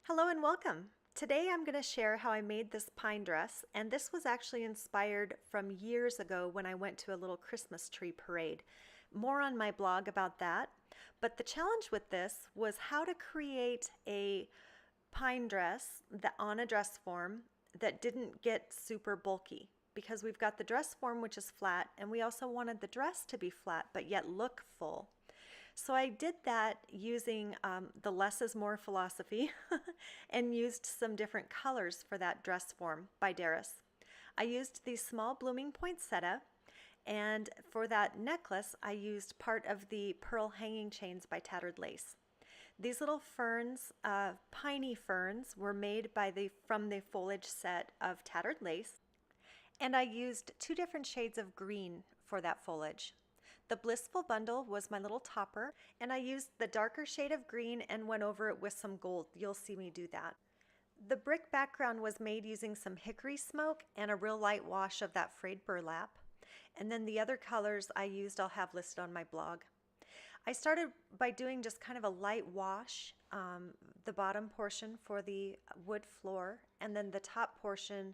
Hello and welcome. Today I'm going to share how I made this pine dress, and this was actually inspired from years ago when I went to a little Christmas tree parade. More on my blog about that, but the challenge with this was how to create a pine dress that on a dress form that didn't get super bulky, because we've got the dress form which is flat, and we also wanted the dress to be flat but yet look full. So I did that using the less is more philosophy and used some different colors for that dress form by Darice. I used the small blooming poinsettia, and for that necklace I used part of the pearl hanging chains by Tattered Lace. These little ferns, piney ferns, were made from the foliage set of Tattered Lace, and I used two different shades of green for that foliage. The Blissful Bundle was my little topper, and I used the darker shade of green and went over it with some gold. You'll see me do that. The brick background was made using some hickory smoke and a real light wash of that frayed burlap. And then the other colors I used I'll have listed on my blog. I started by doing just kind of a light wash, the bottom portion for the wood floor, and then the top portion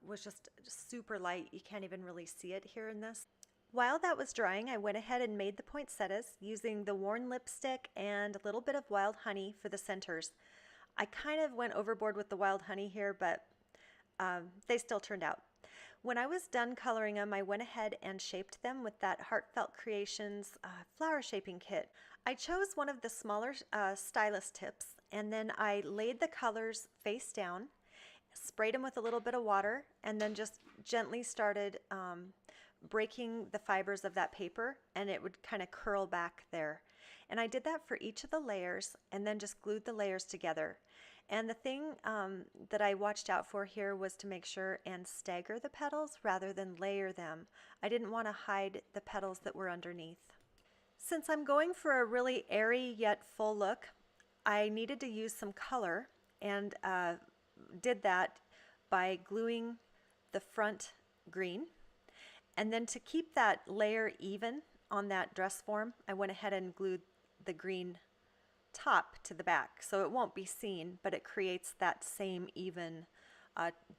was just super light. You can't even really see it here in this. While that was drying, I went ahead and made the poinsettias using the worn lipstick and a little bit of wild honey for the centers. I kind of went overboard with the wild honey here, but they still turned out. When I was done coloring them, I went ahead and shaped them with that Heartfelt Creations flower shaping kit. I chose one of the smaller stylus tips, and then I laid the colors face down, sprayed them with a little bit of water, and then just gently started breaking the fibers of that paper, and it would kind of curl back there. And I did that for each of the layers and then just glued the layers together. And the thing that I watched out for here was to make sure and stagger the petals rather than layer them. I didn't want to hide the petals that were underneath. Since I'm going for a really airy yet full look, I needed to use some color, and did that by gluing the front green. And then to keep that layer even on that dress form, I went ahead and glued the green top to the back. So it won't be seen, but it creates that same even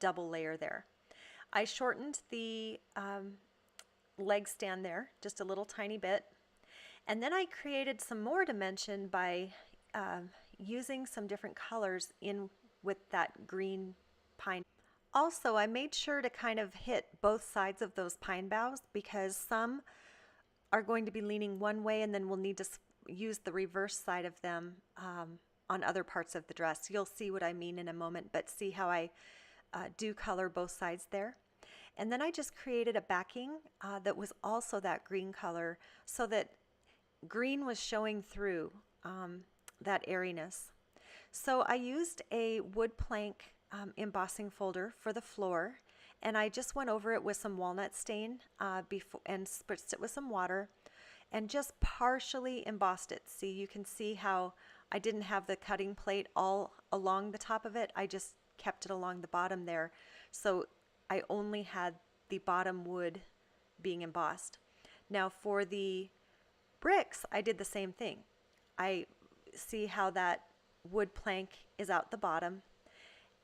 double layer there. I shortened the leg stand there just a little tiny bit. And then I created some more dimension by using some different colors in with that green pine. Also, I made sure to kind of hit both sides of those pine boughs, because some are going to be leaning one way and then we'll need to use the reverse side of them on other parts of the dress. You'll see what I mean in a moment, but see how I do color both sides there. And then I just created a backing that was also that green color, so that green was showing through that airiness. So I used a wood plank embossing folder for the floor, and I just went over it with some walnut stain before, and spritzed it with some water and just partially embossed it. See, you can see how I didn't have the cutting plate all along the top of it. I just kept it along the bottom there, so I only had the bottom wood being embossed. Now for the bricks, I did the same thing. I see how that wood plank is out the bottom,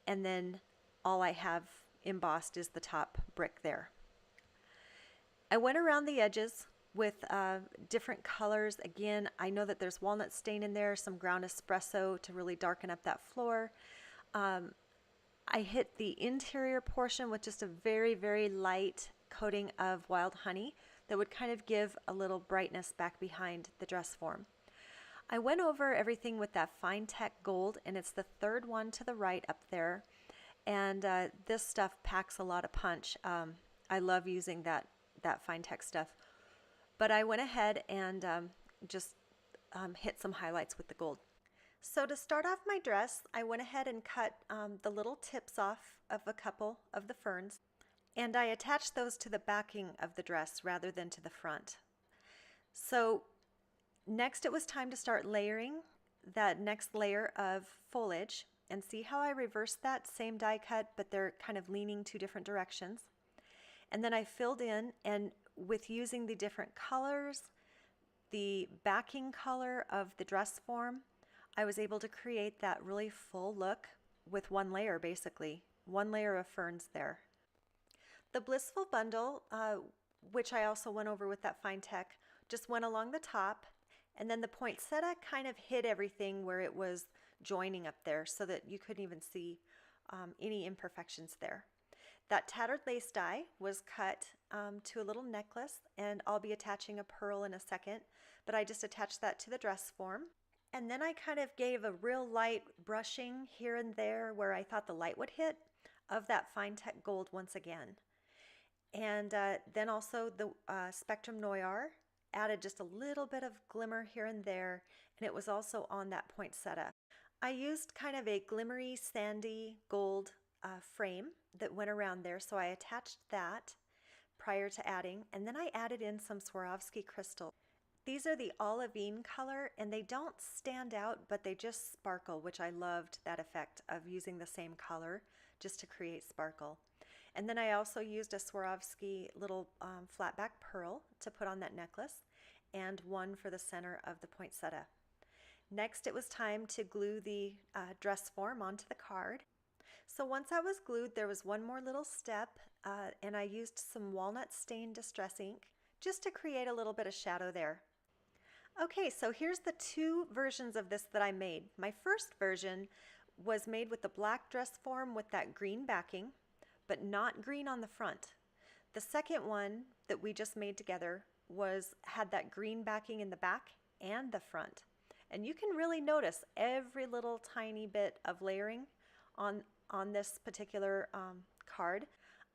and then all I have embossed is the top brick there. I went around the edges with different colors. Again, I know that there's walnut stain in there, some ground espresso to really darken up that floor. I hit the interior portion with just a very, very light coating of wild honey that would kind of give a little brightness back behind the dress form. I went over everything with that Fine Tech Gold, and it's the third one to the right up there. And this stuff packs a lot of punch. I love using that Fine Tech stuff. But I went ahead and just hit some highlights with the gold. So to start off my dress, I went ahead and cut the little tips off of a couple of the ferns, and I attached those to the backing of the dress rather than to the front. So next it was time to start layering that next layer of foliage, and see how I reversed that same die cut, but they're kind of leaning two different directions. And then I filled in, and with using the different colors, the backing color of the dress form, I was able to create that really full look with one layer, basically, one layer of ferns there. The Blissful Bundle, which I also went over with that fine tech, just went along the top, and then the poinsettia kind of hid everything where it was joining up there so that you couldn't even see any imperfections there. That tattered lace die was cut to a little necklace, and I'll be attaching a pearl in a second, but I just attached that to the dress form. And then I kind of gave a real light brushing here and there where I thought the light would hit of that fine tech gold once again. And then also the Spectrum Noir added just a little bit of glimmer here and there, and it was also on that poinsettia. I used kind of a glimmery, sandy gold frame that went around there, so I attached that prior to adding, and then I added in some Swarovski crystal. These are the olivine color, and they don't stand out, but they just sparkle, which I loved that effect of using the same color just to create sparkle. And then I also used a Swarovski little flat back pearl to put on that necklace, and one for the center of the poinsettia. Next, it was time to glue the dress form onto the card. So once that was glued, there was one more little step, and I used some walnut stained distress ink just to create a little bit of shadow there. Okay, so here's the two versions of this that I made. My first version was made with the black dress form with that green backing, but not green on the front. The second one that we just made together had that green backing in the back and the front. And you can really notice every little tiny bit of layering on this particular card.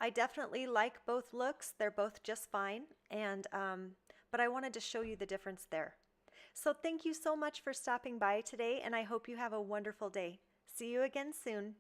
I definitely like both looks. They're both just fine, but I wanted to show you the difference there. So thank you so much for stopping by today, and I hope you have a wonderful day. See you again soon.